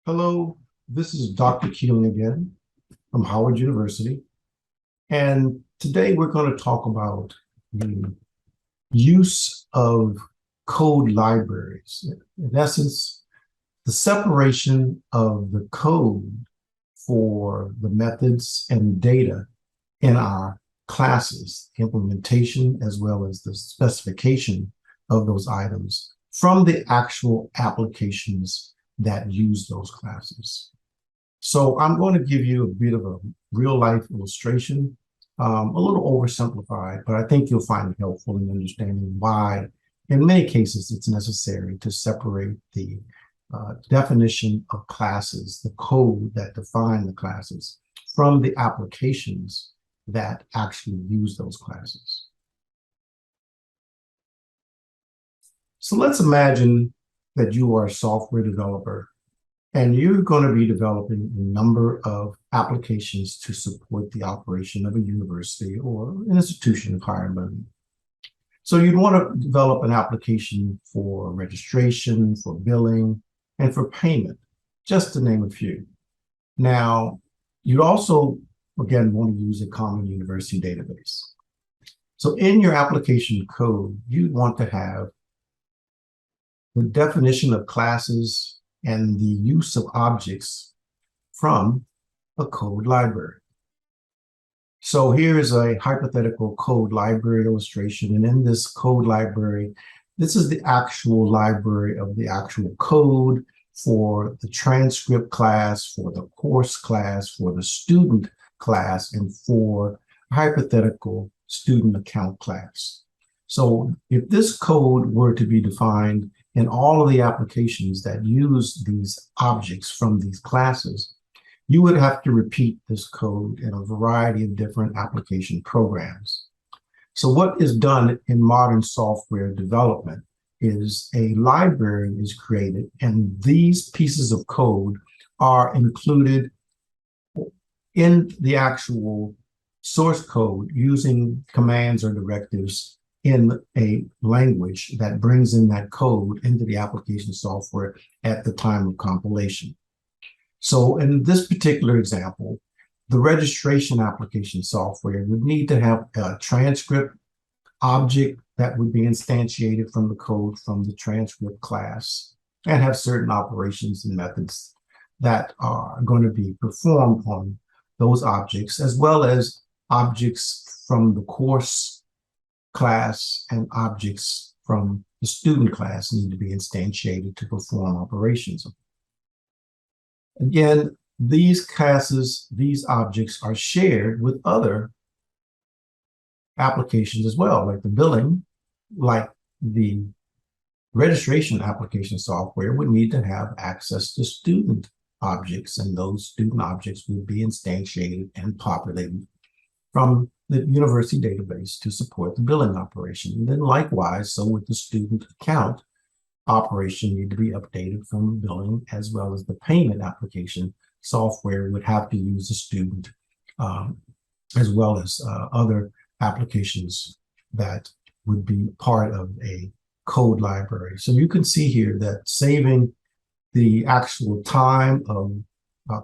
Hello, this is Dr. Keeling again from Howard University. And today we're going to talk about the use of code libraries. In essence, the separation of the code for the methods and data in our classes, implementation as well as the specification of those items from the actual applications that use those classes. So I'm going to give you a bit of a real life illustration, a little oversimplified, but I think you'll find it helpful in understanding why, in many cases, it's necessary to separate the definition of classes, the code that define the classes, from the applications that actually use those classes. So let's imagine that you are a software developer and you're going to be developing a number of applications to support the operation of a university or an institution of higher learning. So you'd want to develop an application for registration, for billing, and for payment, just to name a few. Now, you'd also, again, want to use a common university database. So in your application code, you'd want to have the definition of classes and the use of objects from a code library. So here is a hypothetical code library illustration. And in this code library, this is the actual library of the actual code for the transcript class, for the course class, for the student class, and for hypothetical student account class. So if this code were to be defined in all of the applications that use these objects from these classes, you would have to repeat this code in a variety of different application programs. So what is done in modern software development is a library is created, and these pieces of code are included in the actual source code using commands or directives in a language that brings in that code into the application software at the time of compilation. So in this particular example, the registration application software would need to have a transcript object that would be instantiated from the code from the transcript class and have certain operations and methods that are going to be performed on those objects, as well as objects from the course class and objects from the student class need to be instantiated to perform operations. Again, these classes, these objects are shared with other applications as well, like the billing, like the registration application software would need to have access to student objects, and those student objects would be instantiated and populated from the university database to support the billing operation. And then likewise, so with the student account operation need to be updated from billing, as well as the payment application software would have to use the student as well as other applications that would be part of a code library. So you can see here that saving the actual time of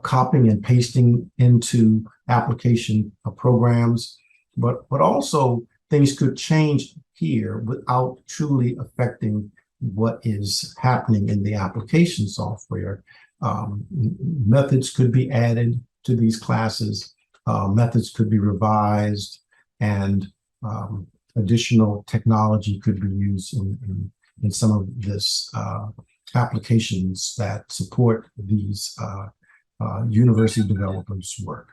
copying and pasting into application programs, but also things could change here without truly affecting what is happening in the application software. Methods could be added to these classes, methods could be revised, and additional technology could be used in some of this applications that support these university developers' work.